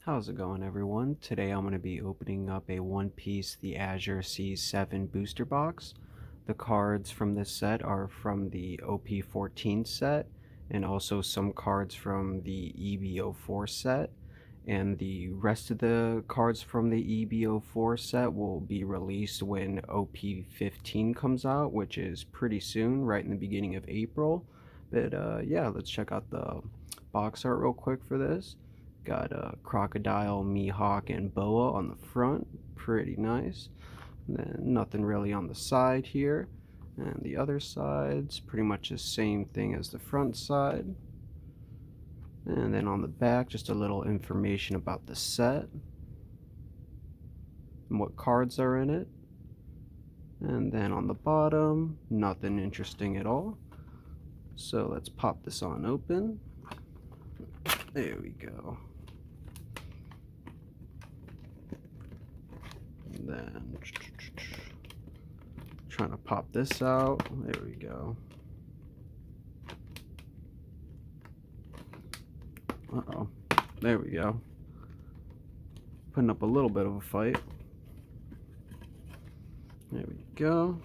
How's it going, everyone? Today I'm going to be opening up a One Piece The Azure C7 booster box. The cards from this set are from the OP14 set, and also some cards from the EB04 set. And the rest of the cards from the EB04 set will be released when OP15 comes out, which is pretty soon, right in the beginning of April. But yeah, let's check out the box art real quick for this. Got a crocodile, Mihawk, and boa on the front. Pretty nice. And then nothing really on the side here. And the other side's pretty much the same thing as the front side. And then on the back, just a little information about the set and what cards are in it. And then on the bottom, nothing interesting at all. So let's pop this on open. There we go. And then trying to pop this out. There we go. Uh-oh. There we go. Putting up a little bit of a fight. There we go.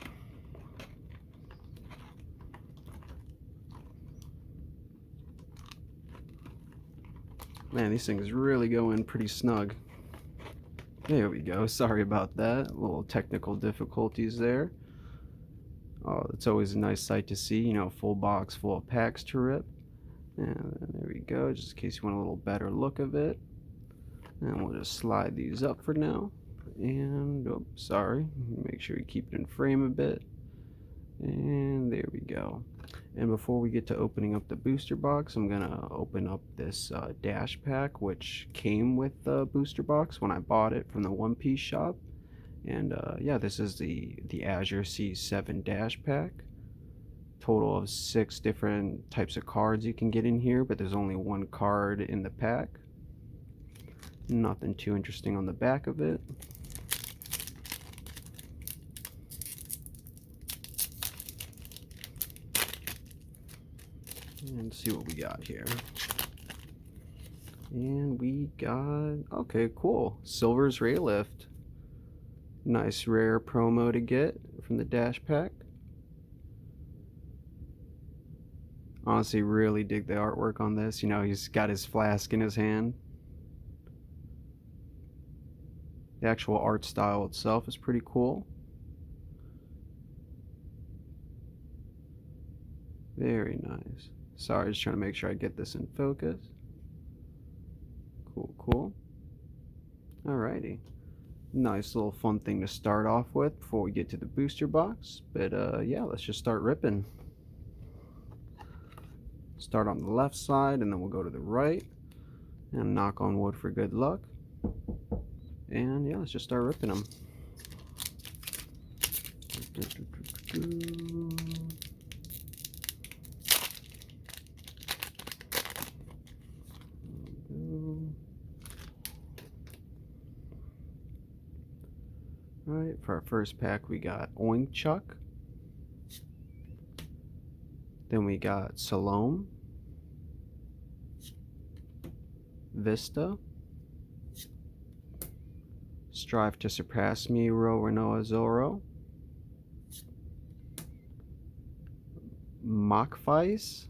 Man, these things really go in pretty snug. There we go. Sorry about that. A little technical difficulties there. Oh, it's always a nice sight to see, you know, full box full of packs to rip. And there we go, just in case you want a little better look of it. And we'll just slide these up for now. And, oh, sorry. Make sure you keep it in frame a bit. And there we go. And before we get to opening up the booster box, I'm gonna open up this dash pack, which came with the booster box when I bought it from the One Piece shop. And yeah, this is the Azure C7 dash pack. Total of 6 different types of cards you can get in here, but there's only one card in the pack. Nothing too interesting on the back of it. And see what we got here. And we got, okay, cool. Silver's Raylift. Nice rare promo to get from the dash pack. Honestly, really dig the artwork on this. You know, he's got his flask in his hand. The actual art style itself is pretty cool. Very nice. Sorry, just trying to make sure I get this in focus. Cool, cool. Alrighty. Nice little fun thing to start off with before we get to the booster box. But yeah, let's just start ripping. Start on the left side and then we'll go to the right. And knock on wood for good luck. And yeah, let's just start ripping them. Alright, for our first pack we got Oink Chuck. Then we got Salome, Vista, Strive to Surpass Me, Renoa Zoro, Machvice,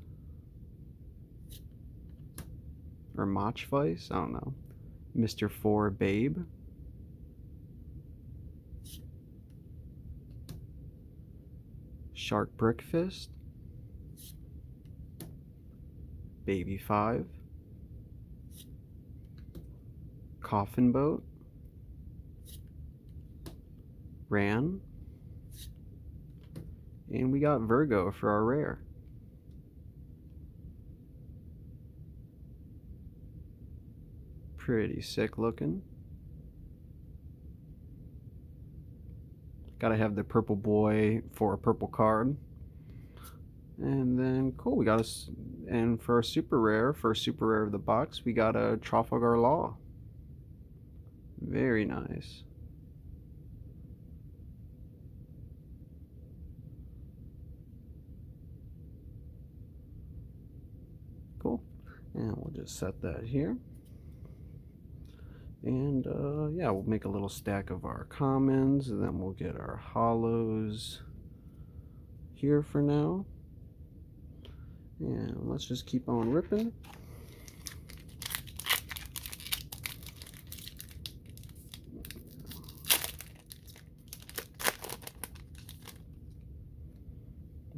or Machvice, I don't know, Mr. 4 Babe, Shark Brickfist, Baby 5, Coffin Boat, Ran, and we got Virgo for our rare. Pretty sick looking. Gotta have the purple boy for a purple card. And then, cool, we got us, and for a super rare, first super rare of the box, we got a Trafalgar Law. Very nice. Cool. And we'll just set that here. And yeah, we'll make a little stack of our commons, and then we'll get our hollows here for now. And let's just keep on ripping.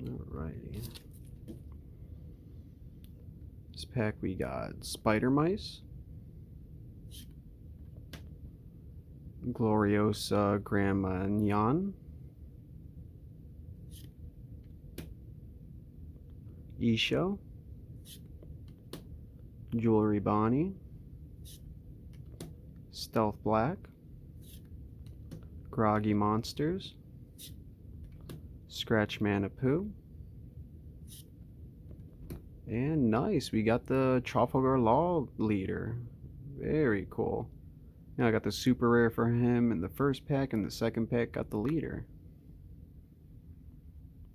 Alrighty. This pack we got Spider Mice, Gloriosa Grandma Nyan, Isho, Jewelry Bonnie, Stealth Black, Groggy Monsters, Scratch Manapoo, and nice, we got the Trafalgar Law Leader. Very cool. Now I got the super rare for him in the first pack, and the second pack got the leader.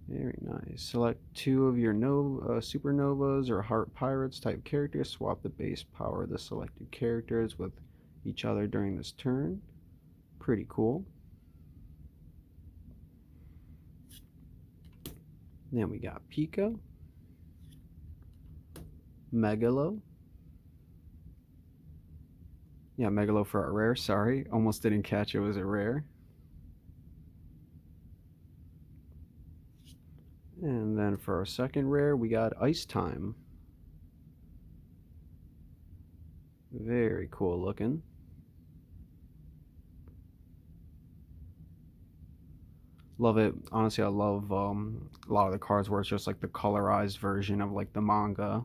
Very nice. Select 2 of your supernovas or heart pirates type characters. Swap the base power of the selected characters with each other during this turn. Pretty cool. Then we got Pico, Megalo. Yeah, Megalo for our rare. Sorry, almost didn't catch it was a rare. And then for our second rare, we got Ice Time. Very cool looking. Love it. Honestly, I love a lot of the cards where it's just like the colorized version of like the manga.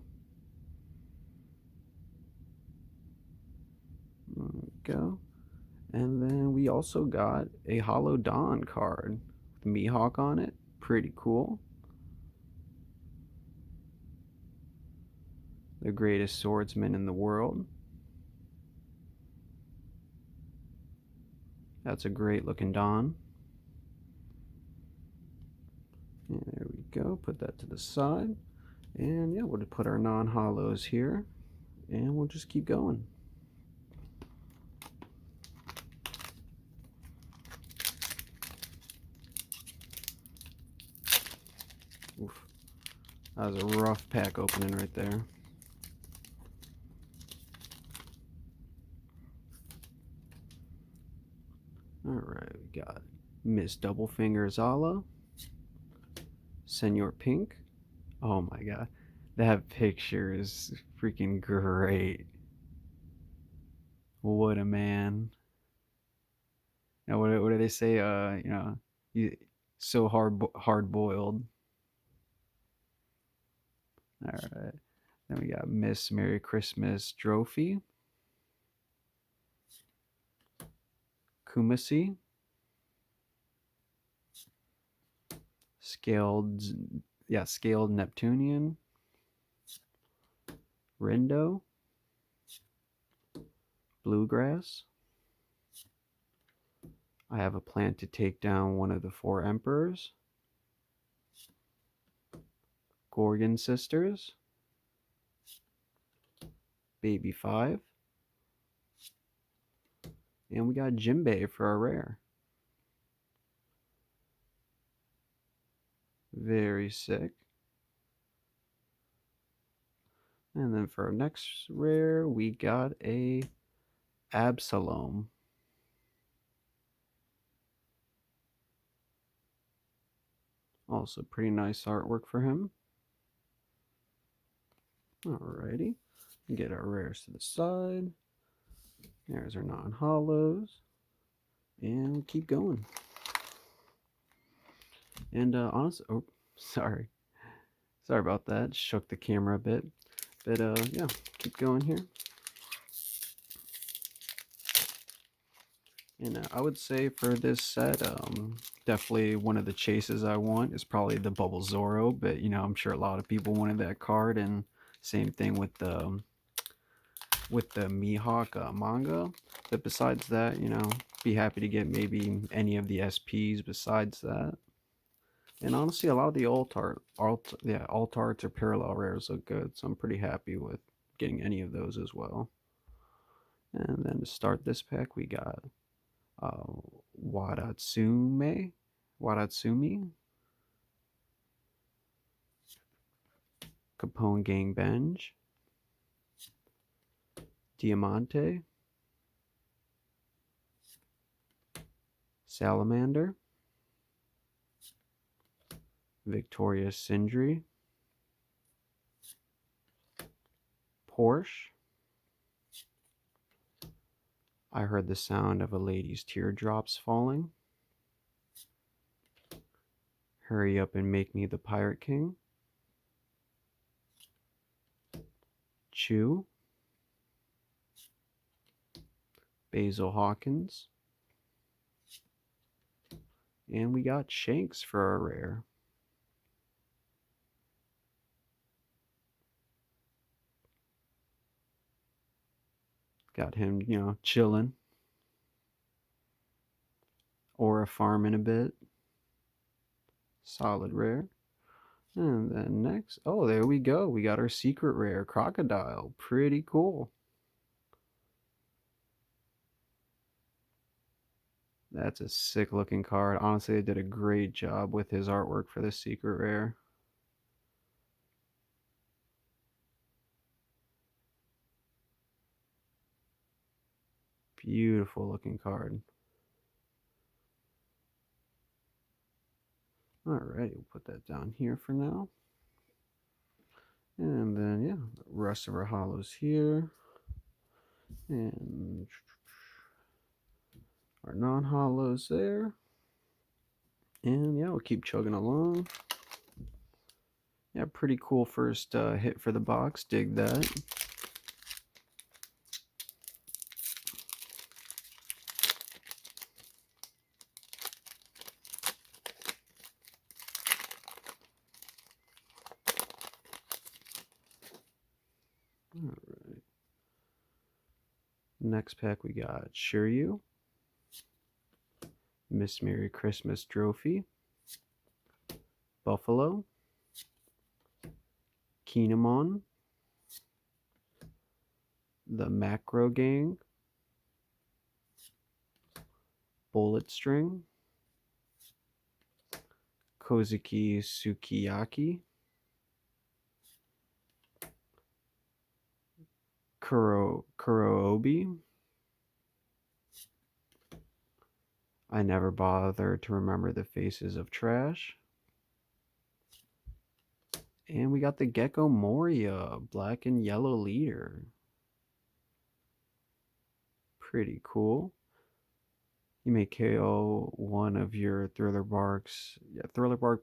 There we go. And then we also got a Hollow Dawn card with Mihawk on it. Pretty cool. The greatest swordsman in the world. That's a great looking Dawn. And there we go. Put that to the side. And yeah, we'll just put our non-hollows here. And we'll just keep going. Oof. That was a rough pack opening right there. Alright, we got Miss Doublefinger Zala, Senor Pink. Oh my god, that picture is freaking great. What a man. Now, what do they say? You know, you, so hard boiled. All right. Then we got Miss Merry Christmas Trophy, Kumasi, scaled, scaled Neptunian, Rindo, Bluegrass. I have a plan to take down one of the 4 emperors, Gorgon Sisters, Baby 5, and we got Jimbei for our rare. Very sick. And then for our next rare, we got a Absalom. Also pretty nice artwork for him. Alrighty. Get our rares to the side. There's our non-hollows. And keep going. And honestly, oh, sorry about that. Shook the camera a bit. But yeah, keep going here. And I would say for this set, definitely one of the chases I want is probably the Bubble Zoro. But you know, I'm sure a lot of people wanted that card, and same thing with the Mihawk manga. But besides that, you know, be happy to get maybe any of the SPs besides that. And honestly, a lot of the alt arts or parallel rares look good, so I'm pretty happy with getting any of those as well. And then to start this pack, we got uh, Wadatsume, Wadatsumi, Capone Gang Benj, Diamante, Salamander, Victoria Sindri, Porsche. I heard the sound of a lady's teardrops falling. Hurry up and make me the Pirate King. Chew, Basil Hawkins, and we got Shanks for our rare. Got him, chilling. Or farming a bit. Solid rare. And then next, oh, there we go. We got our secret rare, Crocodile. Pretty cool. That's a sick looking card. Honestly, they did a great job with his artwork for this secret rare. Beautiful looking card. Alright, we'll put that down here for now. And then, yeah, the rest of our hollows here. And our non-hollows there. And yeah, we'll keep chugging along. Yeah, pretty cool first hit for the box. Dig that. Alright. Next pack we got Shiryu, Miss Merry Christmas Trophy, Buffalo, Kinemon, the Macro Gang, Bullet String, Kozuki Sukiyaki, Kuroobi. I never bothered to remember the faces of trash. And we got the Gecko Moria, black and yellow leader. Pretty cool. You may KO one of your Thriller Bark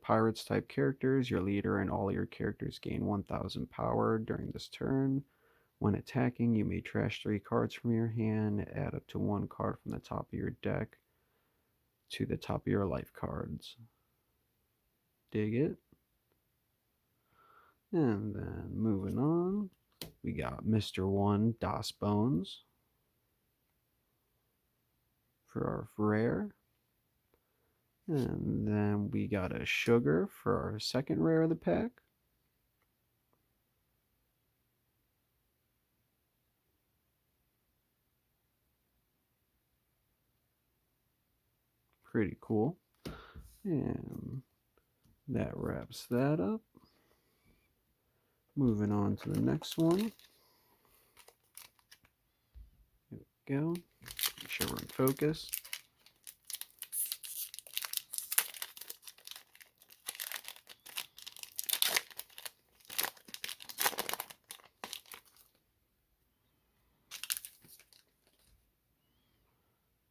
Pirates type characters. Your leader and all your characters gain 1000 power during this turn. When attacking, you may trash 3 cards from your hand, add up to 1 card from the top of your deck to the top of your life cards. Dig it? And then moving on, we got Mr. 1 Das Bones for our rare. And then we got a Sugar for our second rare of the pack. Pretty cool. And that wraps that up. Moving on to the next one. Here we go. Make sure we're in focus.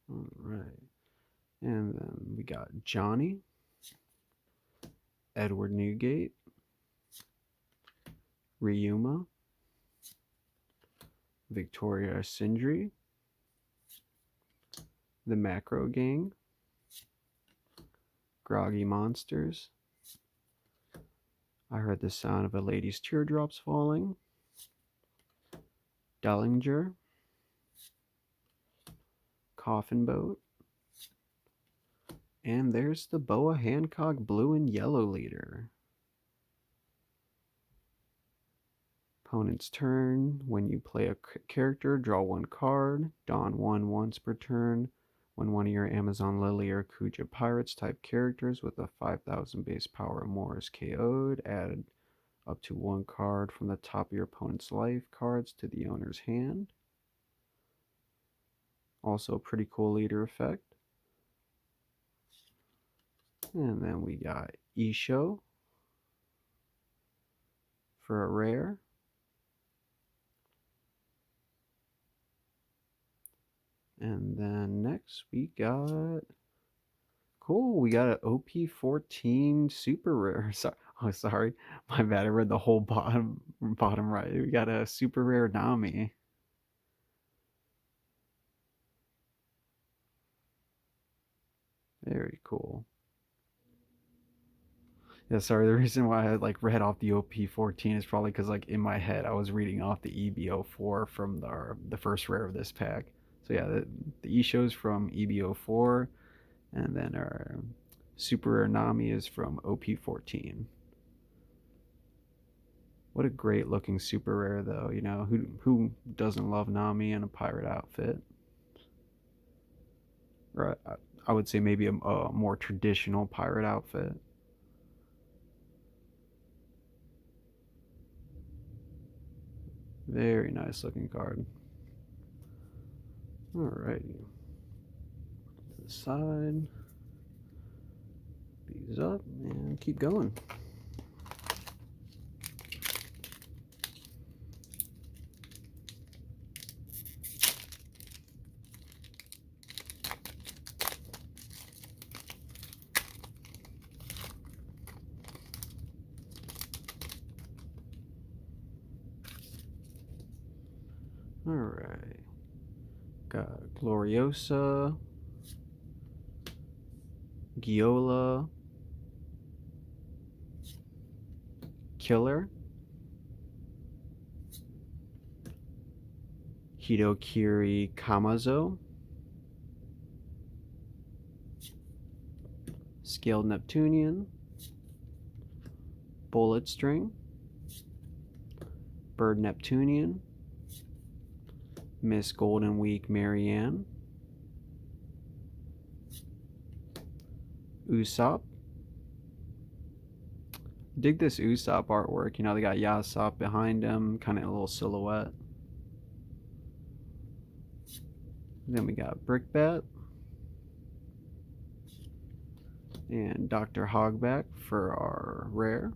All right. And then we got Johnny, Edward Newgate, Ryuma, Victoria Sindri, the Macro Gang, Groggy Monsters. I heard the sound of a lady's teardrops falling. Dellinger, Coffin Boat, and there's the Boa Hancock blue and yellow leader. Opponent's turn. When you play a character, draw one card. Don one once per turn. When one of your Amazon Lily or Kuja Pirates type characters with a 5,000 base power or more is KO'd, add up to one card from the top of your opponent's life cards to the owner's hand. Also a pretty cool leader effect. And then we got Isho for a rare. And then next we got, cool, we got an OP14 super rare. Sorry, my bad. I read the whole bottom right. We got a super rare Nami. Very cool. Yeah, sorry. The reason why I like read off the OP14 is probably because like in my head I was reading off the EBO4 from the first rare of this pack. So yeah, the Isho's from EBO4, and then our super rare Nami is from OP14. What a great looking super rare though. You know, who doesn't love Nami in a pirate outfit? Right. I would say maybe a more traditional pirate outfit. Very nice looking card. Alrighty. To the side. These up and keep going. Alright. Got Gloriosa, Giola, Killer, Hitokiri Kamazo, Scaled Neptunian, Bullet String, Bird Neptunian, Miss Golden Week Marianne, Usopp. Dig this Usopp artwork. You know, they got Yasop behind him, kind of a little silhouette. Then we got Brickbat and Dr. Hogback for our rare.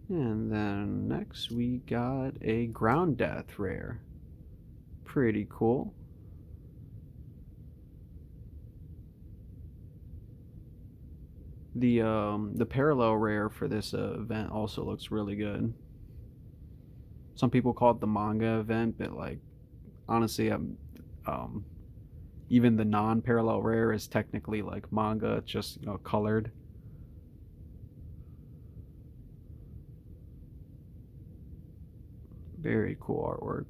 And then next we got a Ground Death rare. Pretty cool. The parallel rare for this event also looks really good. Some people call it the manga event, but like honestly, even the non-parallel rare is technically like manga. It's just, you know, colored. Very cool artwork.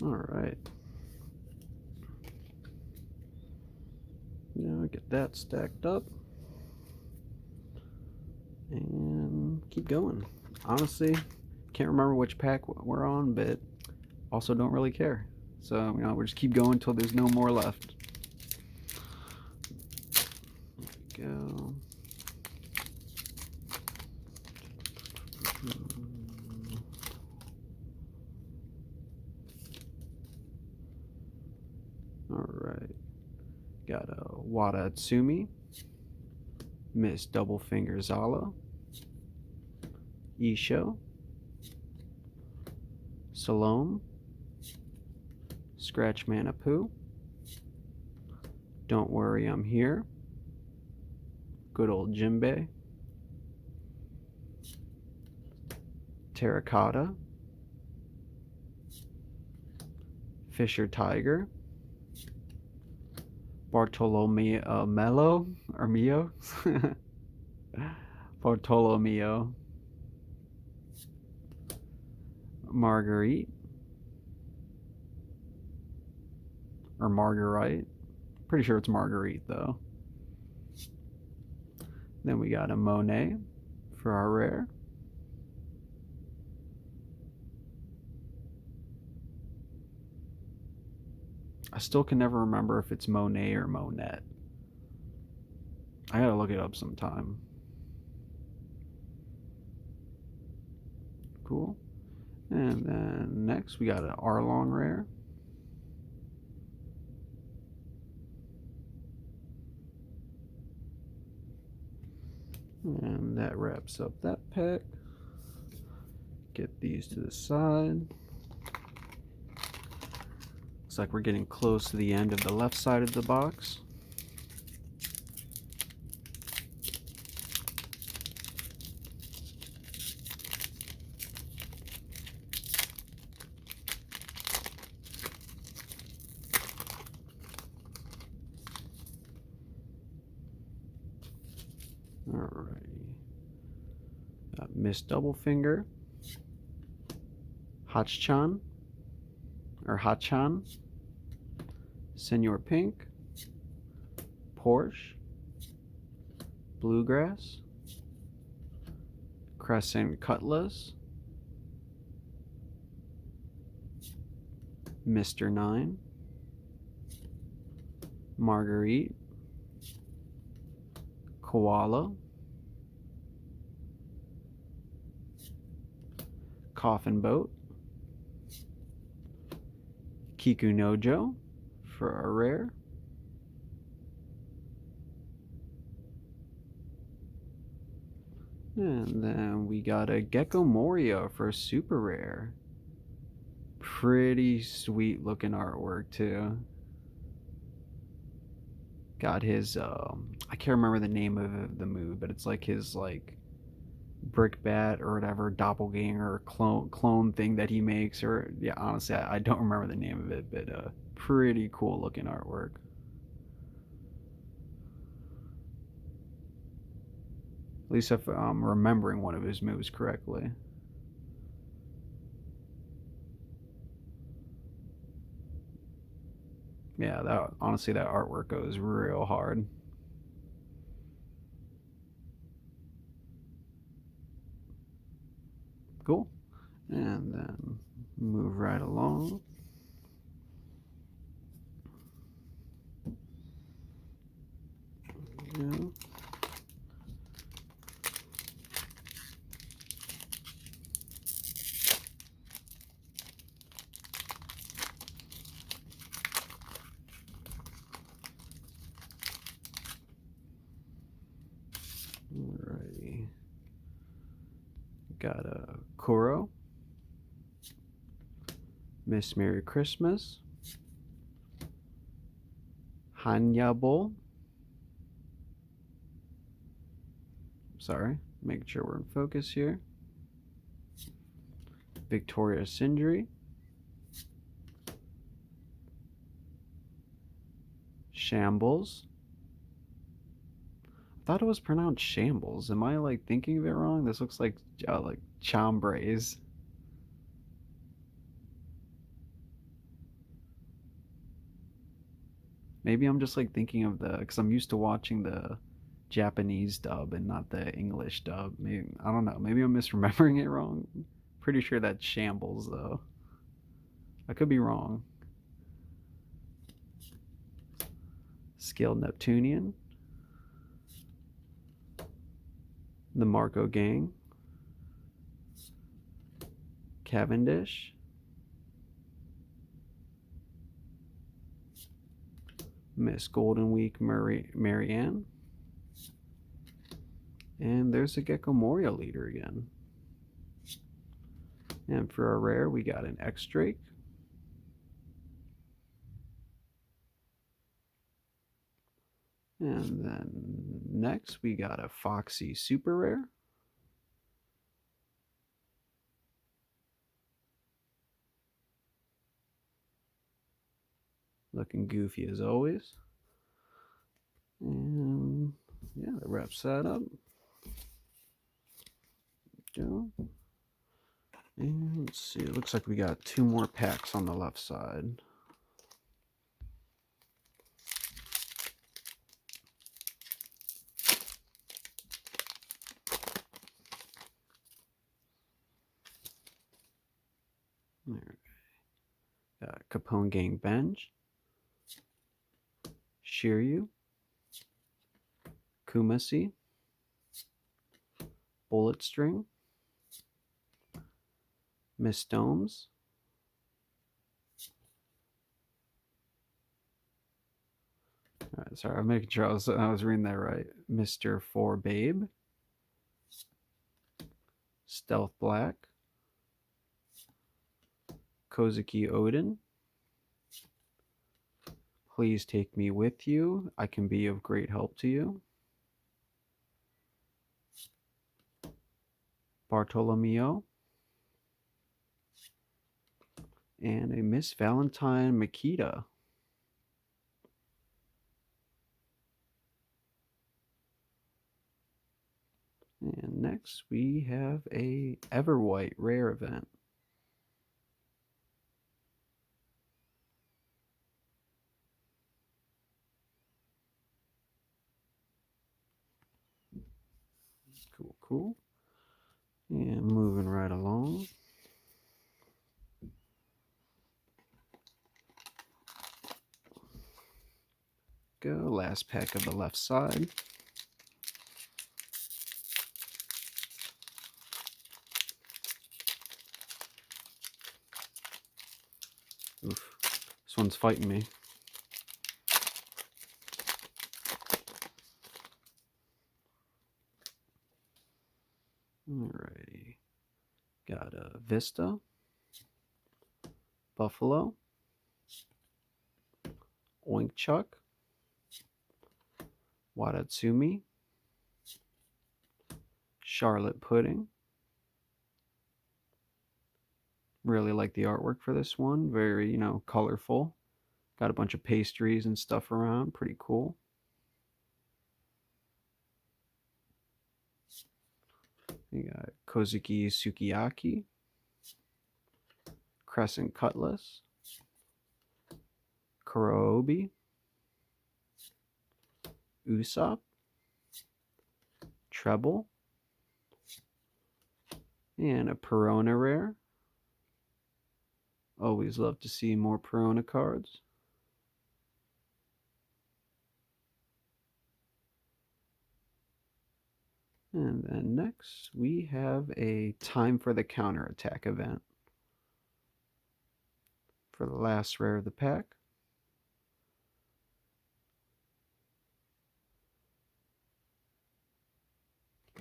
All right. Now get that stacked up and keep going. Honestly, can't remember which pack we're on, but also don't really care. So, you know, we'll just keep going until there's no more left. There we go. Alright. Got a Wada Atsumi, Miss Doublefinger Zala, Isho, Salome, Scratch Manapoo, Don't Worry I'm Here, good old Jimbei, Terracotta, Fisher Tiger, Bartolomeo Mello or Mio, Bartolomeo, Marguerite or Marguerite. Pretty sure it's Marguerite though. Then we got a Monet for our rare. I still can never remember if it's Monet or Monet. I gotta look it up sometime. Cool. And then next we got an Arlong rare. And that wraps up that pack. Get these to the side. Looks like we're getting close to the end of the left side of the box. Alrighty. Miss Doublefinger. Hachan. Or Hachan. Senor Pink. Porsche. Bluegrass. Crescent Cutlass. Mr. 9. Marguerite. Koala. Coffin Boat. Kikunojo for our rare. And then we got a Gecko Moria for a super rare. Pretty sweet looking artwork too. Got his I can't remember the name of the move, but it's like his like brickbat or whatever doppelganger clone thing that he makes, or yeah, honestly I don't remember the name of it, but pretty cool looking artwork. At least if I'm remembering one of his moves correctly. Yeah, that honestly that artwork goes real hard. Cool. And then move right along. Yeah. Alrighty. Got a Kuro. Miss Merry Christmas. Hanyabo. Sorry, making sure we're in focus here. Victoria Sindri. Shambles. I thought it was pronounced Shambles. Am I like thinking of it wrong? This looks like chambres. Maybe I'm just like thinking of because I'm used to watching the Japanese dub and not the English dub. Maybe I don't know. Maybe I'm misremembering it wrong. Pretty sure that's Shambles though. I could be wrong. Scaled Neptunian. The Marco Gang. Cavendish. Miss Golden Week Marianne. And there's a Gecko Moria leader again. And for our rare, we got an X-Drake. And then next, we got a Foxy Super Rare. Looking goofy as always. And yeah, that wraps that up. Go. And let's see, it looks like we got 2 more packs on the left side. There. Capone Gang Bench, Shiryu, Kumasi, Bullet String, Miss Domes, sorry, I'm making sure I was reading that right. Mr. Four Babe, Stealth Black, Kozuki Odin, Please Take Me With You, I Can Be of Great Help to You, Bartolomeo, and a Miss Valentine Makita. And next we have a Everwhite rare event. Cool, cool. And moving right along. Go, last pack of the left side. Oof, this one's fighting me. Alrighty. Got a Vista, Buffalo, Oinkchuk, Wadatsumi, Charlotte Pudding. Really like the artwork for this one. Very, colorful. Got a bunch of pastries and stuff around. Pretty cool. You got Kozuki Sukiyaki, Crescent Cutlass, Kurobi, Usopp, Treble, and a Perona rare. Always love to see more Perona cards. And then next we have a Time for the Counterattack event. For the last rare of the pack.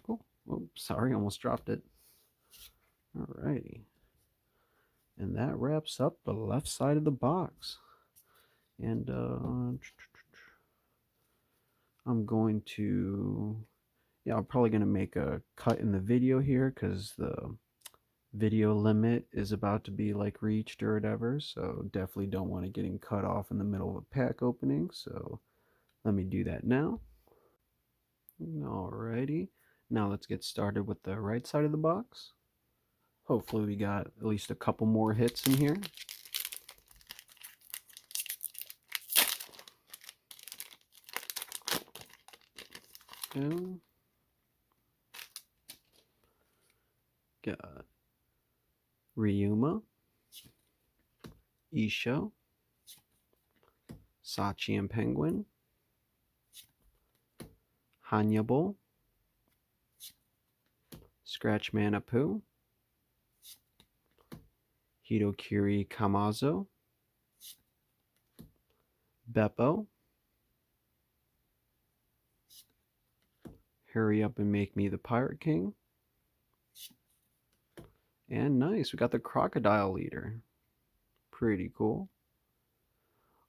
Cool. Oh, sorry, almost dropped it. Alrighty. And that wraps up the left side of the box. And I'm going to, I'm probably going to make a cut in the video here because the video limit is about to be like reached or whatever. So definitely don't want it getting cut off in the middle of a pack opening. So let me do that now. Alrighty. Now let's get started with the right side of the box. Hopefully we got at least a couple more hits in here. Go. Got Ryuma, Isho, Sachi and Penguin, Hannibal, Scratchman Apu, Hitokiri Kamazo, Beppo, Hurry Up and Make Me the Pirate King, and nice, we got the Crocodile Leader. Pretty cool.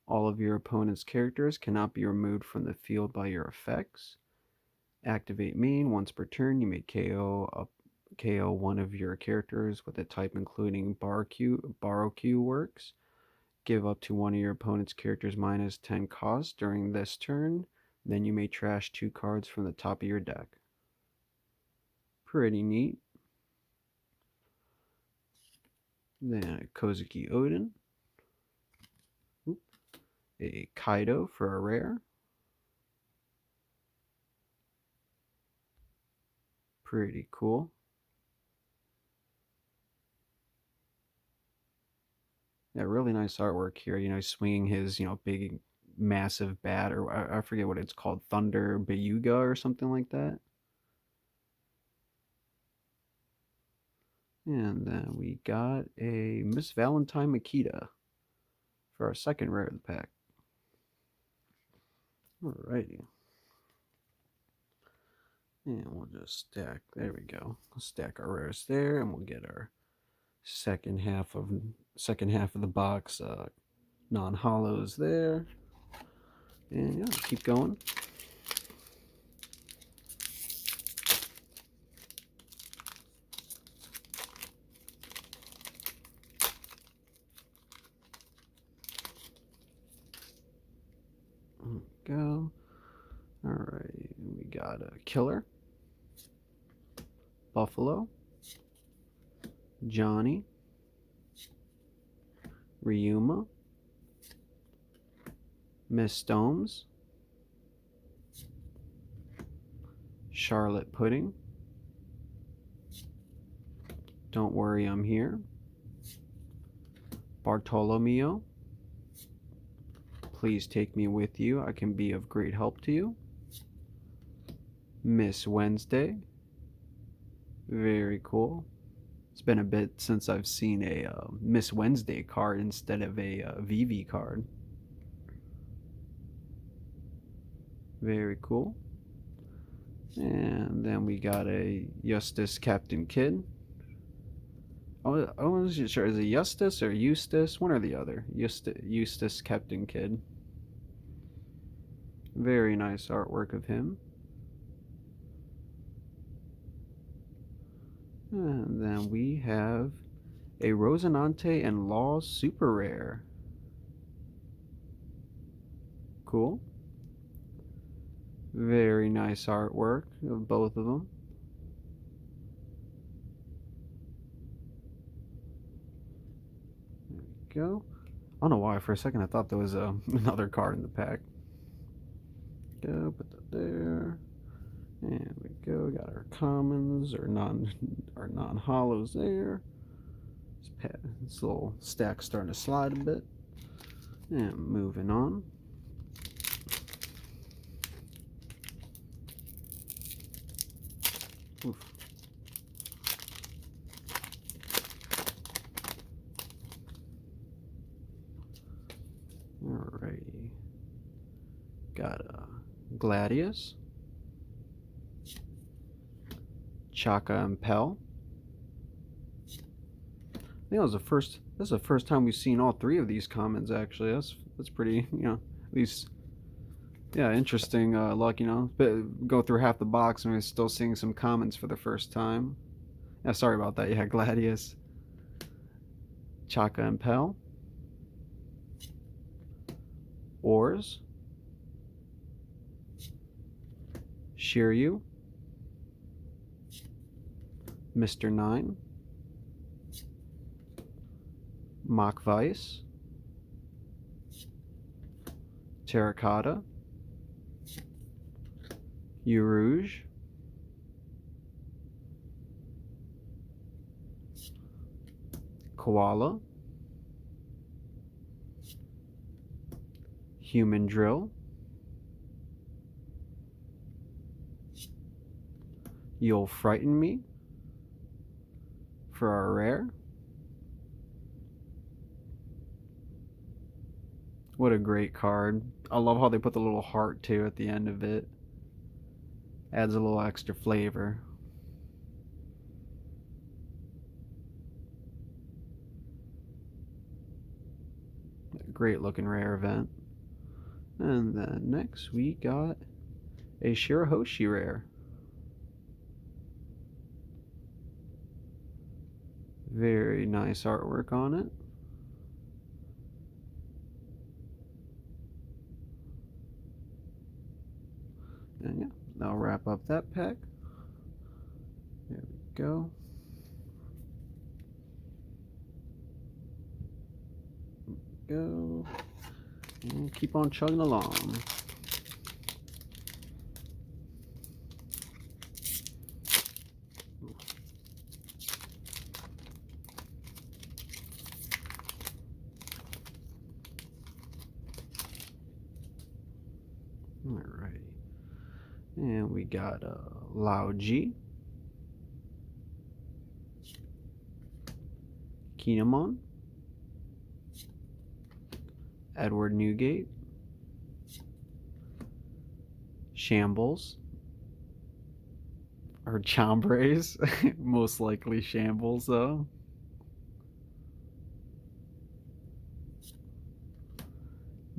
All of your opponent's characters cannot be removed from the field by your effects. Activate main. Once per turn, you may KO one of your characters with a type including Borrow Q works. Give up to one of your opponent's characters minus 10 cost during this turn. Then you may trash 2 cards from the top of your deck. Pretty neat. Then a Kozuki Odin. A Kaido for a rare. Pretty cool. Yeah, really nice artwork here. You know, he's swinging his, big, massive bat, or I forget what it's called, Thunder Bayuga or something like that. And then we got a Miss Valentine Makita for our second rare of the pack. Alrighty. And we'll just stack, there we go. We'll stack our rares there, and we'll get our second half of the box non-hollows there. And yeah, keep going. Go. Alright, we got a Killer, Buffalo, Johnny, Ryuma, Miss Stomes, Charlotte Pudding, Don't Worry I'm Here, Bartolomeo, Please Take Me With You, I Can Be of Great Help to You, Miss Wednesday, very cool. It's been a bit since I've seen a Miss Wednesday card instead of a VV card. Very cool. And then we got a Justice Captain Kidd. Oh, I wasn't sure. Is it Justice or Eustace? One or the other. Eustace Captain Kidd. Very nice artwork of him. And then we have a Rosinante and Law Super Rare. Cool. Very nice artwork of both of them. There we go. I don't know why for a second I thought there was another card in the pack. Go, put that there. And we go. Got our commons or non-hollows there. This little stack starting to slide a bit. And moving on. Oof. Alrighty. Got a Gladius, Chaka and Pell. I think that was the first. This is the first time we've seen all three of these commons. Actually, that's pretty. At least, yeah, interesting. Luck, but go through half the box and we're still seeing some commons for the first time. Yeah, sorry about that. Yeah, Gladius, Chaka and Pell, Ors, Shiryu, Mr. 9, Mock Vice, Terracotta, Urouge, Koala, Human Drill, You'll Frighten Me for our rare. What a great card. I love how they put the little heart too at the end of it. Adds a little extra flavor. Great looking rare event. And then next we got a Shirahoshi rare. Very nice artwork on it. And yeah, that'll wrap up that pack. There we go. Go. And keep on chugging along. Alrighty. And we got Lao Ji, Kinemon, Edward Newgate, Shambles, or Chambres, most likely Shambles though.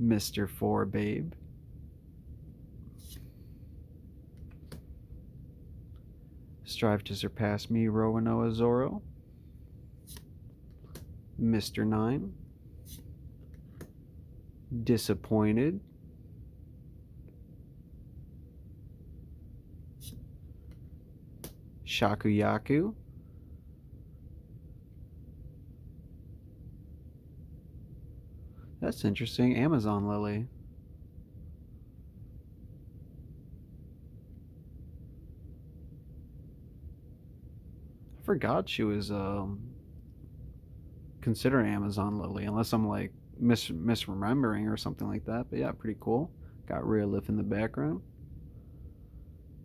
Mr. Four Babe, Strive to Surpass Me, Roanoa Zoro, Mr. Nine, Disappointed, Shakuyaku, that's interesting, Amazon Lily. I forgot she was considered Amazon Lily, unless I'm like misremembering or something like that. But yeah, pretty cool. Got Rayleigh in the background.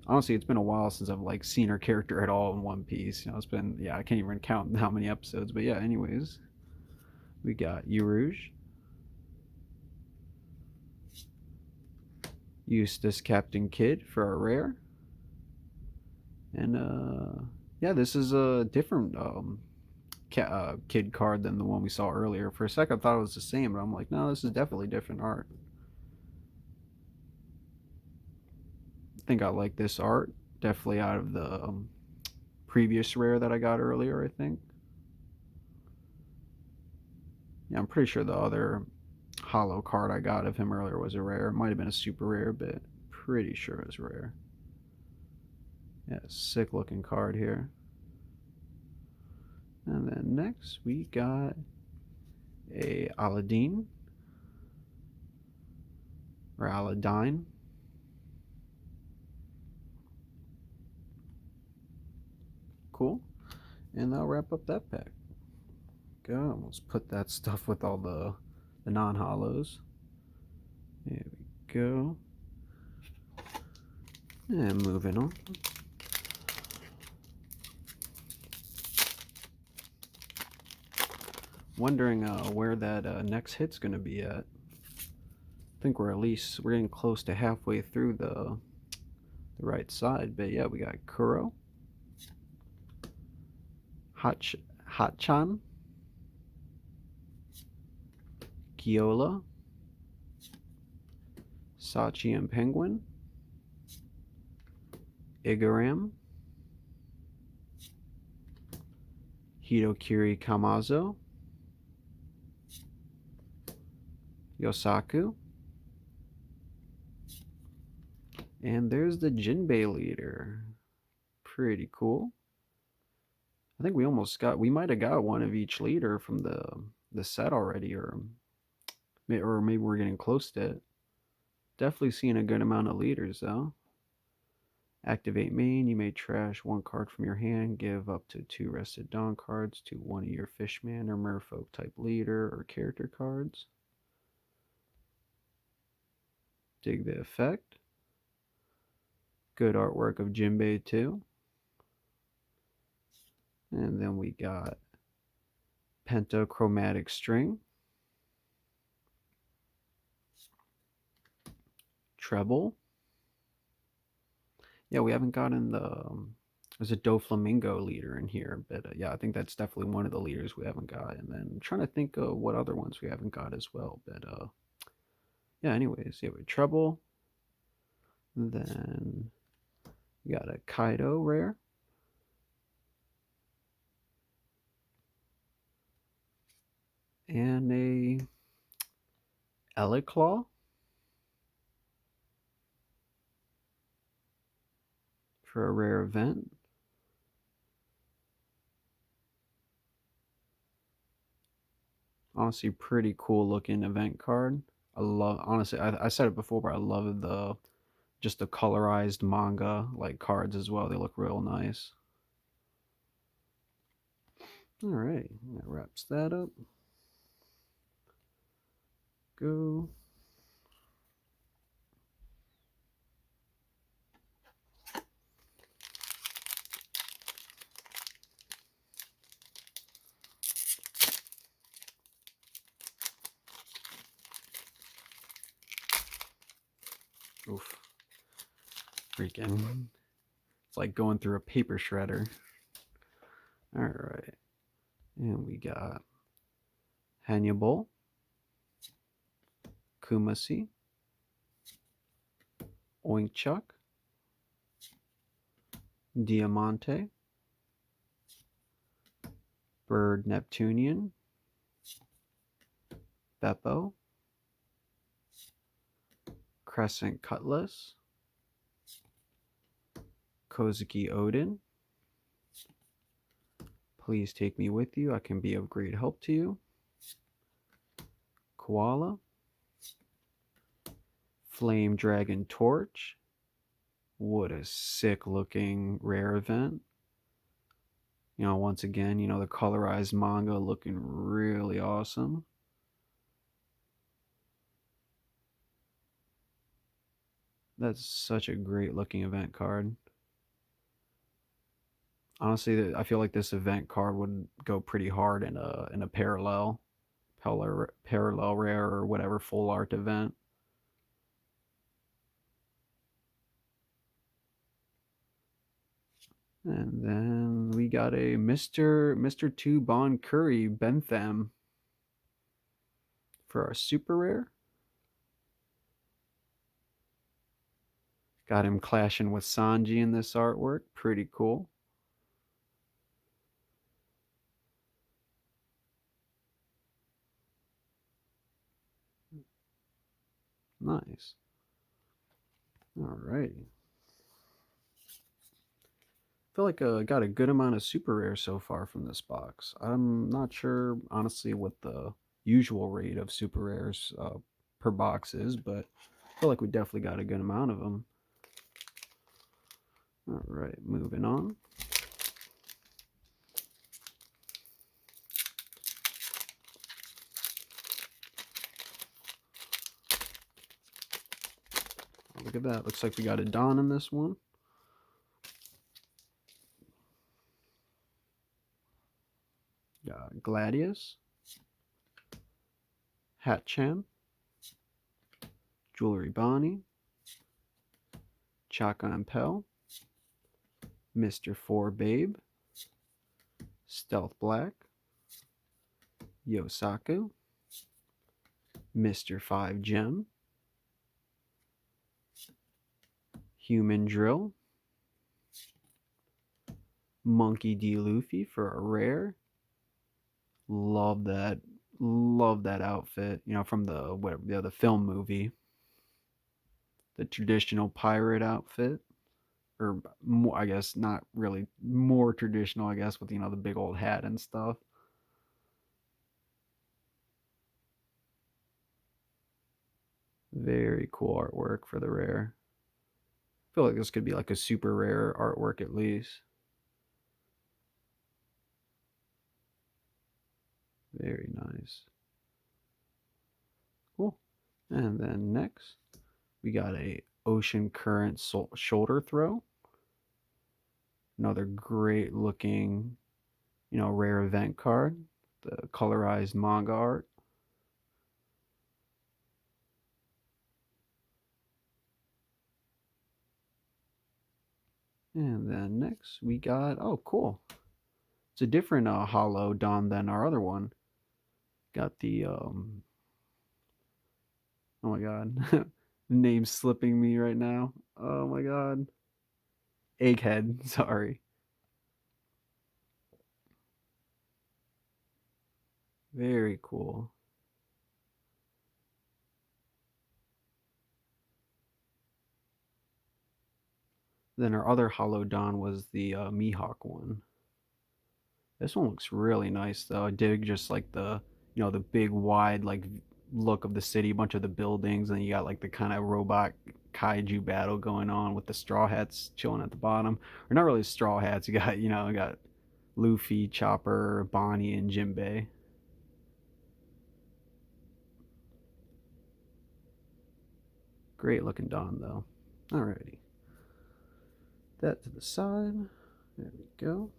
Honestly, it's been a while since I've like seen her character at all in One Piece. You know, it's been, yeah, I can't even count how many episodes. But yeah, anyways, we got Urouge, Eustace Captain Kidd for a rare, and yeah, this is a different kid card than the one we saw earlier. For a second, I thought it was the same, but I'm like, no, this is definitely different art. I think I like this art. Definitely out of the previous rare that I got earlier, I think. Yeah, I'm pretty sure the other hollow card I got of him earlier was a rare. It might have been a super rare, but pretty sure it was rare. Yeah, sick looking card here. And then next we got a Aladdin or Aladdin. Cool. And that'll wrap up that pack. Go. Almost put that stuff with all the non-hollows. There we go. And moving on. Wondering where that next hit's gonna be at. I think we're getting close to halfway through the right side, but yeah, we got Kuro, Hachan, Giola, Sachi and Penguin, Igaram, Hitokiri Kamazo, Yosaku, and there's the Jinbei leader. Pretty cool. I think we might have got one of each leader from the set already, or maybe we're getting close to it. Definitely seeing a good amount of leaders though. Activate main, you may trash one card from your hand, give up to 2 Rested Dawn cards to one of your Fishman or Merfolk type leader or character cards. Dig the effect. Good artwork of Jinbei too. And then we got Pentachromatic String, Treble. Yeah, we haven't gotten there's a Doflamingo leader in here, but yeah, I think that's definitely one of the leaders we haven't got. And then I'm trying to think of what other ones we haven't got as well, but yeah, anyways, yeah, we Treble. And then we got a Kaido rare. And a Eliclaw for a rare event. Honestly, pretty cool looking event card. Honestly, I said it before, but I love just the colorized manga like cards as well. They look real nice. All right, that wraps that up. Go. freaking, it's like going through a paper shredder. All right. And we got Hannibal, Kumasi, Oinkchuk, Diamante, Bird Neptunian, Beppo, Crescent Cutlass, Kozuki Odin. Please take me with you. I can be of great help to you. Koala, Flame Dragon Torch. What a sick looking rare event. You know, once again, you know, the colorized manga looking really awesome. That's such a great looking event card. Honestly, I feel like this event card would go pretty hard in a parallel rare or whatever full art event. And then we got a Mr. 2 Bon Curry Bentham for our super rare. Got him clashing with Sanji in this artwork. Pretty cool. Nice. Alrighty. Feel like I got a good amount of super rare so far from this box. I'm not sure, honestly, what the usual rate of super rares per box is, but I feel like we definitely got a good amount of them. All right, moving on. Oh, look at that. Looks like we got a Don in this one. Got Gladius, Hatchan, Jewelry Bonnie, Chaka and Pell, Mr. 4 Babe, Stealth Black, Yosaku, Mr. 5 Gem, Human Drill, Monkey D. Luffy for a rare. Love that outfit, you know, from the film movie, the traditional pirate outfit, or more, I guess not really more traditional, I guess, with, you know, the big old hat and stuff. Very cool artwork for the rare. I feel like this could be like a super rare artwork at least. Very nice. Cool. And then next, we got a Ocean Current shoulder throw. Another great looking, you know, rare event card. The colorized manga art. And then next we got, oh cool. It's a different hollow Don than our other one. Got the oh my god. Name slipping me right now. Oh my god. Egghead, sorry. Very cool. Then our other hollow Don was the Mihawk one. This one looks really nice though. I dig just like the, you know, the big wide like look of the city, bunch of the buildings, and you got like the kind of robot kaiju battle going on with the straw hats chilling at the bottom. Or not really straw hats. You got, you know, you got Luffy, Chopper, Bonnie, and Jinbei. Great looking Don though. Alrighty. That to the side. There we go.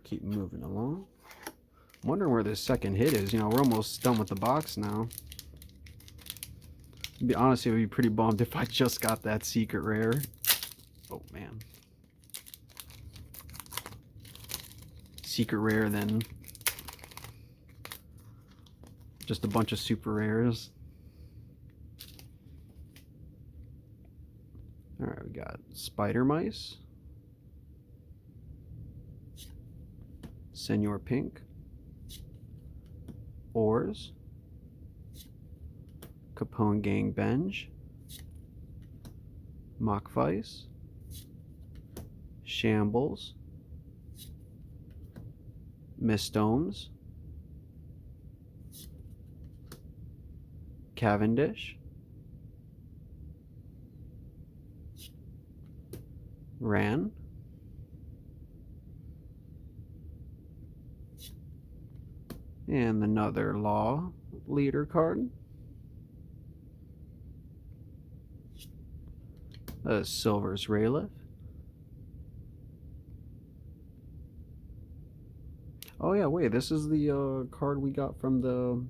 Keep moving along. I'm wondering where this second hit is. You know, we're almost done with the box now. To be honest, it would be pretty bummed if I just got that secret rare. Oh man. Secret rare, then just a bunch of super rares. Alright, we got Spider Mice, Senor Pink, Oars, Capone Gang Benj, Mock Vice, Shambles, Miss Domes, Cavendish, Ran, and another Law Leader card. Silver's Rayleigh. Oh yeah, wait, this is the card we got from the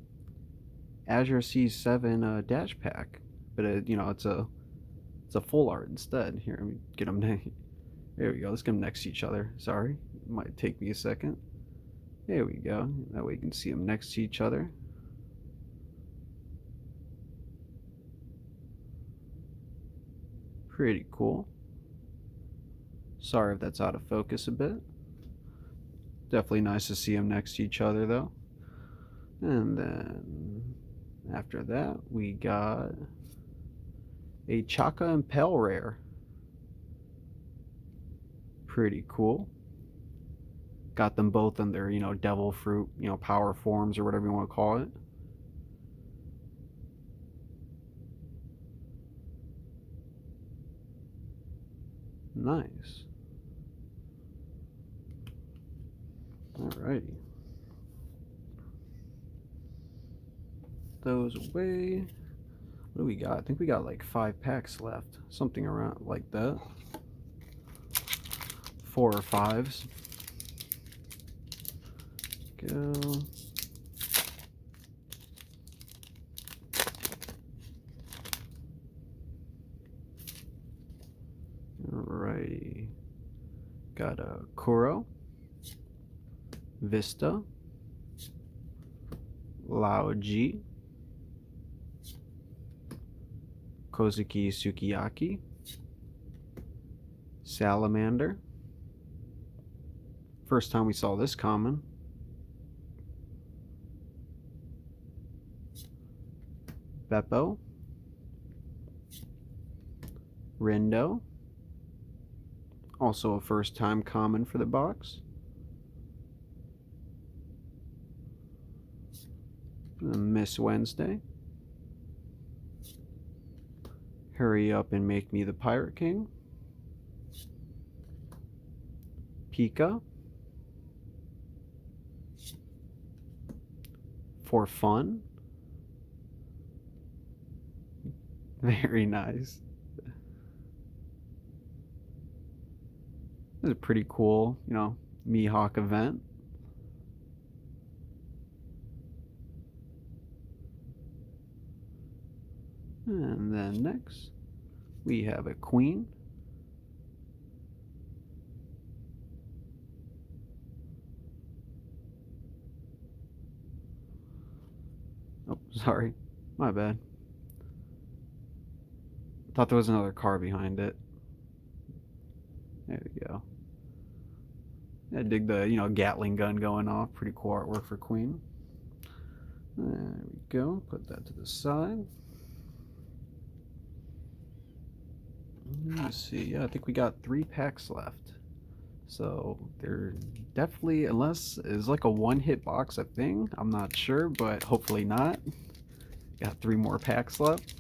Azure C7 dash pack, but you know, it's a full art instead. Here, let me get them. There we go. Let's get them next to each other. Sorry, it might take me a second. There we go. That way you can see them next to each other. Pretty cool. Sorry if that's out of focus a bit. Definitely nice to see them next to each other though. And then after that we got a Chaka and Pell rare. Pretty cool. Got them both in their, you know, devil fruit, you know, power forms or whatever you want to call it. Nice. Alrighty. Those away. What do we got? I think we got like 5 packs left. Something around like that. 4 or 5s. Go. Alrighty. Got a Kuro, Vista, Lao Ji, Kozuki Sukiyaki, Salamander. First time we saw this common. Beppo, Rindo, also a first time common for the box. Miss Wednesday, Hurry Up and Make Me the Pirate King, Pika, For Fun. Very nice. This is a pretty cool, you know, Mihawk event. And then next, we have a Queen, oh, sorry, my bad. Thought there was another car behind it. There we go. I dig the, you know, Gatling gun going off. Pretty cool artwork for Queen. There we go. Put that to the side. Let's see. Yeah, I think we got 3 packs left. So they're definitely, unless it's like a one-hit box, I think. I'm not sure, but hopefully not. Got 3 more packs left.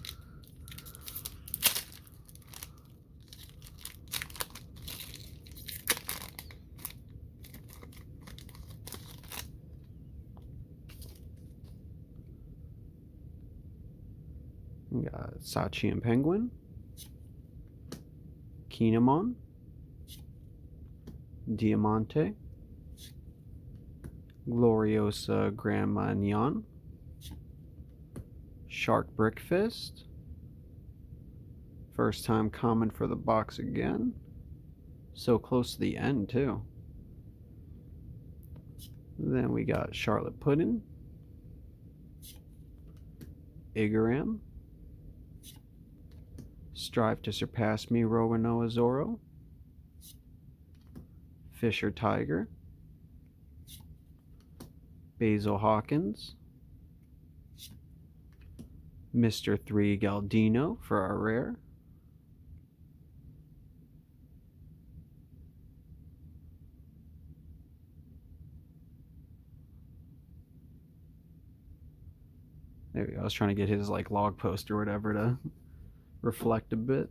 We got Sachi and Penguin, Kinemon, Diamante, Gloriosa Grandma Neon, Shark Brickfist, First time common for the box again. So close to the end, too. Then we got Charlotte Puddin', Igaram, Strive to Surpass Me, Rowanoa Zoro, Fisher Tiger, Basil Hawkins, Mr. 3 Galdino for our rare, there we go. I was trying to get his like log post or whatever to reflect a bit.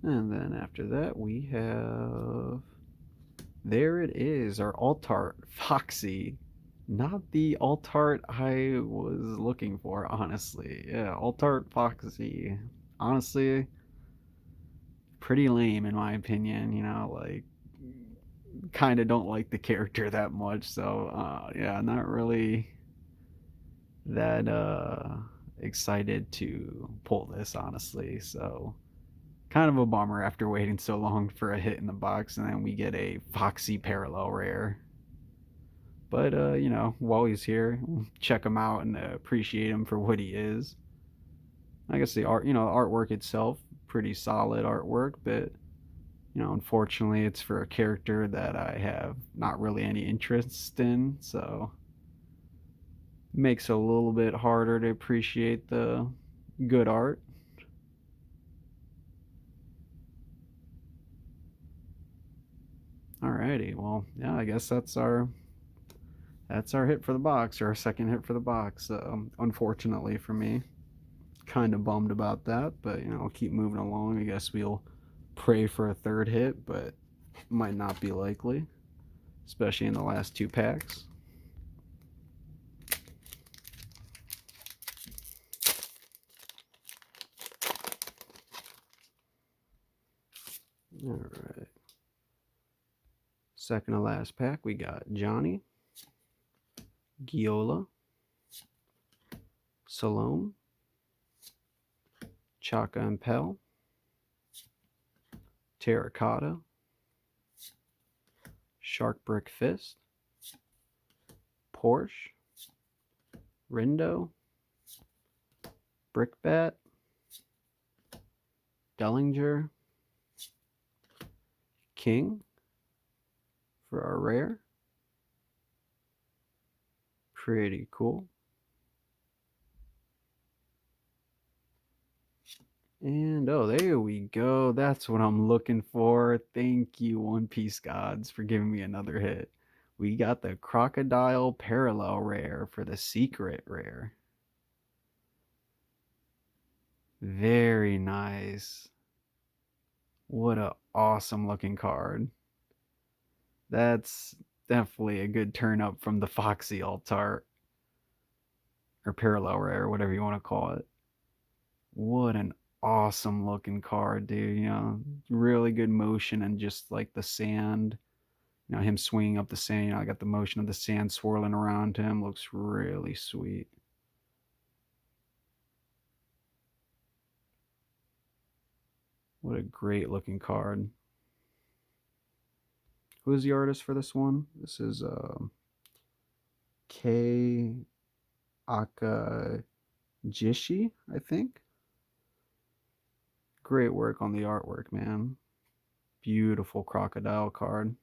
And then after that we have, there it is, our Altart Foxy. Not the Altart I was looking for, honestly. Yeah, Altart Foxy. Honestly, pretty lame in my opinion, you know, like kind of don't like the character that much, so yeah, not really that excited to pull this, honestly. So kind of a bummer after waiting so long for a hit in the box, and then we get a Foxy parallel rare. But you know, while he's here, check him out and appreciate him for what he is. I guess the art, you know, the artwork itself, pretty solid artwork, but you know, unfortunately, it's for a character that I have not really any interest in, so makes it a little bit harder to appreciate the good art. Alrighty, well, yeah, I guess that's our hit for the box, or our second hit for the box. Unfortunately for me, kind of bummed about that, but you know, I'll keep moving along. I guess we'll pray for a third hit, but might not be likely, especially in the last two packs. All right. Second to last pack, we got Johnny, Giola, Salome, Chaka and Pell, Terracotta, Shark Brick Fist, Porsche, Rindo, Brickbat, Dellinger, King for our rare. Pretty cool. And oh, there we go. That's what I'm looking for. Thank you, One Piece Gods, for giving me another hit. We got the Crocodile Parallel rare for the secret rare. Very nice. What a awesome looking card. That's definitely a good turn up from the Foxy Altart, or Parallel rare, or whatever you want to call it. What an awesome looking card, dude. You know, really good motion, and just like the sand, you know, him swinging up the sand. You know, I got the motion of the sand swirling around him. Looks really sweet. What a great looking card. Who is the artist for this one? This is K Akajishi, I think. Great work on the artwork, man. Beautiful crocodile card.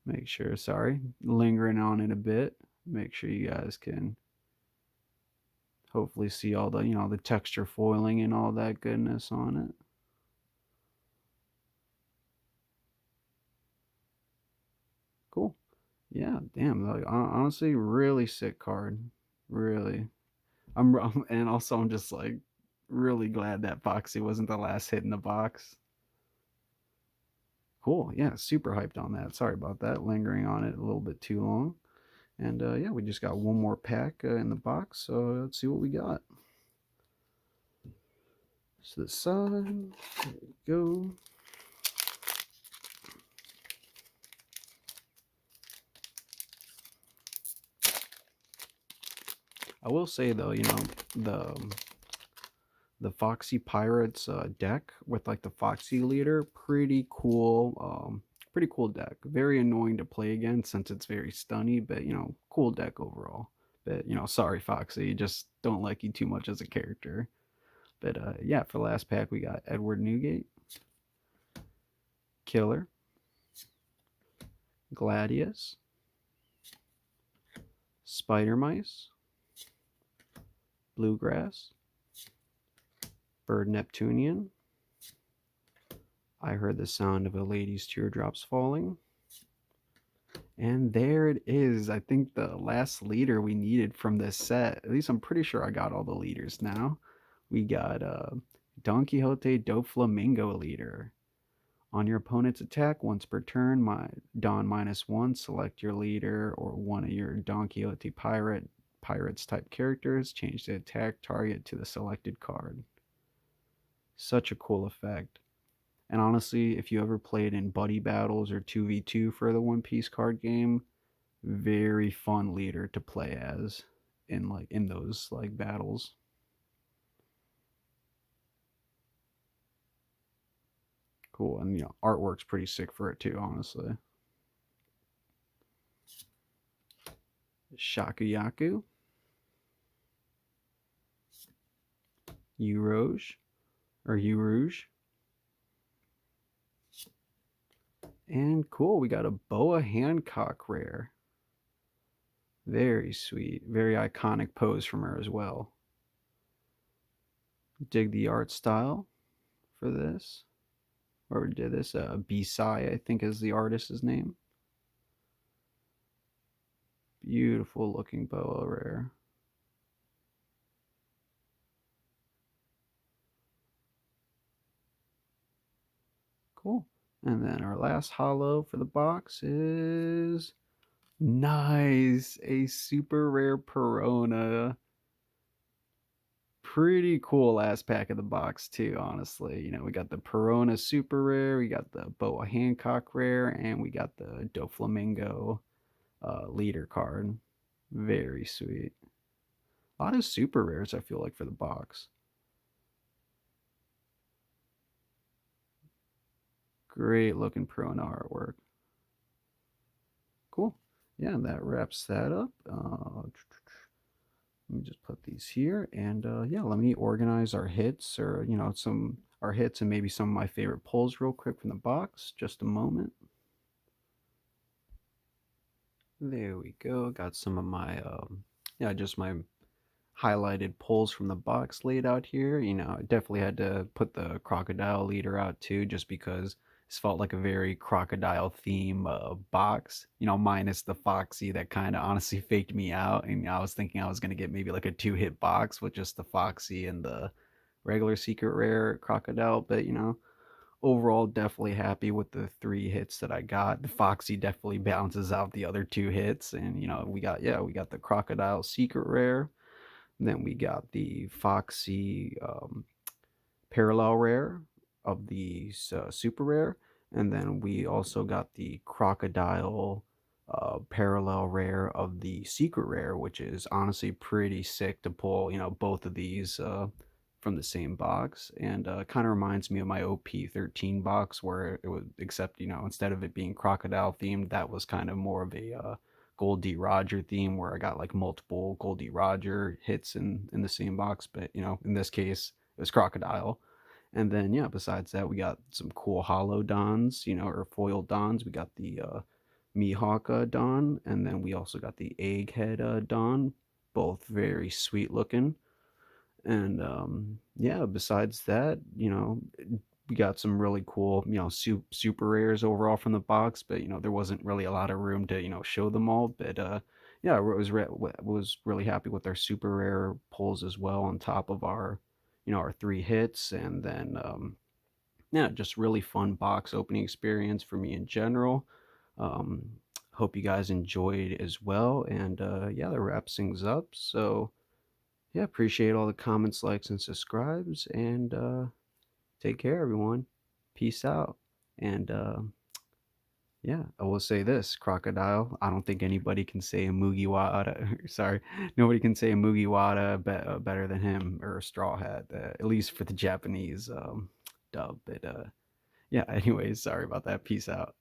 Make sure, sorry, lingering on it a bit. Make sure you guys can hopefully see all the, you know, the texture foiling and all that goodness on it. Cool. Yeah, damn. Like, honestly, really sick card. Really. And also I'm just like really glad that Foxy wasn't the last hit in the box. Cool. Yeah, super hyped on that. Sorry about that. Lingering on it a little bit too long. And yeah, we just got one more pack in the box. So let's see what we got. So the side. There we go. I will say though, the the Foxy Pirates deck with like the Foxy leader, pretty cool. Pretty cool deck. Very annoying to play against since it's very stunny, but cool deck overall. But sorry Foxy, just don't like you too much as a character. But yeah, for the last pack we got Edward Newgate, Killer, Gladius, Spider Mice, Bluegrass, Bird Neptunian. I heard the sound of a lady's teardrops falling. And there it is. I think the last leader we needed from this set. At least I'm pretty sure I got all the leaders now. We got Don Quixote do Flamingo leader. On your opponent's attack, once per turn, my Don -1, select your leader or one of your Don Quixote pirates type characters, change the attack target to the selected card. Such a cool effect. And honestly, if you ever played in buddy battles or 2v2 for the One Piece card game, very fun leader to play as in those like battles. Cool, and artwork's pretty sick for it too, honestly. Shakuyaku, Urouge, or Urouge. And cool, we got a Boa Hancock rare. Very sweet, very iconic pose from her as well. Dig the art style for this. Or did this, Bisai, I think is the artist's name. Beautiful looking boa rare. Cool. And then our last holo for the box is nice, a super rare Perona. Pretty cool last pack of the box too, honestly. We got the Perona super rare, we got the Boa Hancock rare, and we got the Doflamingo leader card. Very sweet. A lot of super rares, I feel like, for the box. Great looking Perona artwork. Cool. Yeah, that wraps that up. Let me just put these here, and yeah, let me organize our hits, or some our hits and maybe some of my favorite pulls real quick from the box. Just a moment. There we go. Got some of my yeah, just my highlighted pulls from the box laid out here. I definitely had to put the crocodile leader out too, just because this felt like a very crocodile theme box. Minus the Foxy that kind of honestly faked me out, and I was thinking I was gonna get maybe like a 2-hit box with just the Foxy and the regular secret rare crocodile, but overall definitely happy with the 3 hits that I got. The Foxy definitely balances out the other 2 hits, and we got the crocodile secret rare. Then we got the Foxy parallel rare of the super rare, and then we also got the crocodile parallel rare of the secret rare, which is honestly pretty sick to pull. Both of these from the same box, and kind of reminds me of my OP13 box, where it was, except instead of it being crocodile themed, that was kind of more of a Goldie Roger theme, where I got like multiple Goldie Roger hits in the same box, but in this case it was crocodile. And then yeah, besides that, we got some cool hollow dons, or foil dons. We got the Mihawk don, and then we also got the egghead don, both very sweet looking. And yeah, besides that, we got some really cool, super rares overall from the box, but there wasn't really a lot of room to show them all. But yeah, was really happy with our super rare pulls as well, on top of our our 3 hits. And then yeah, just really fun box opening experience for me in general. Um, Hope you guys enjoyed as well. And yeah, that wraps things up. So yeah, appreciate all the comments, likes, and subscribes. And take care, everyone. Peace out. And Yeah, I will say this, Crocodile. I don't think anybody can say a Mugiwara. Sorry, nobody can say a Mugiwara better than him or Straw Hat. At least for the Japanese dub. But yeah. Anyways, sorry about that. Peace out.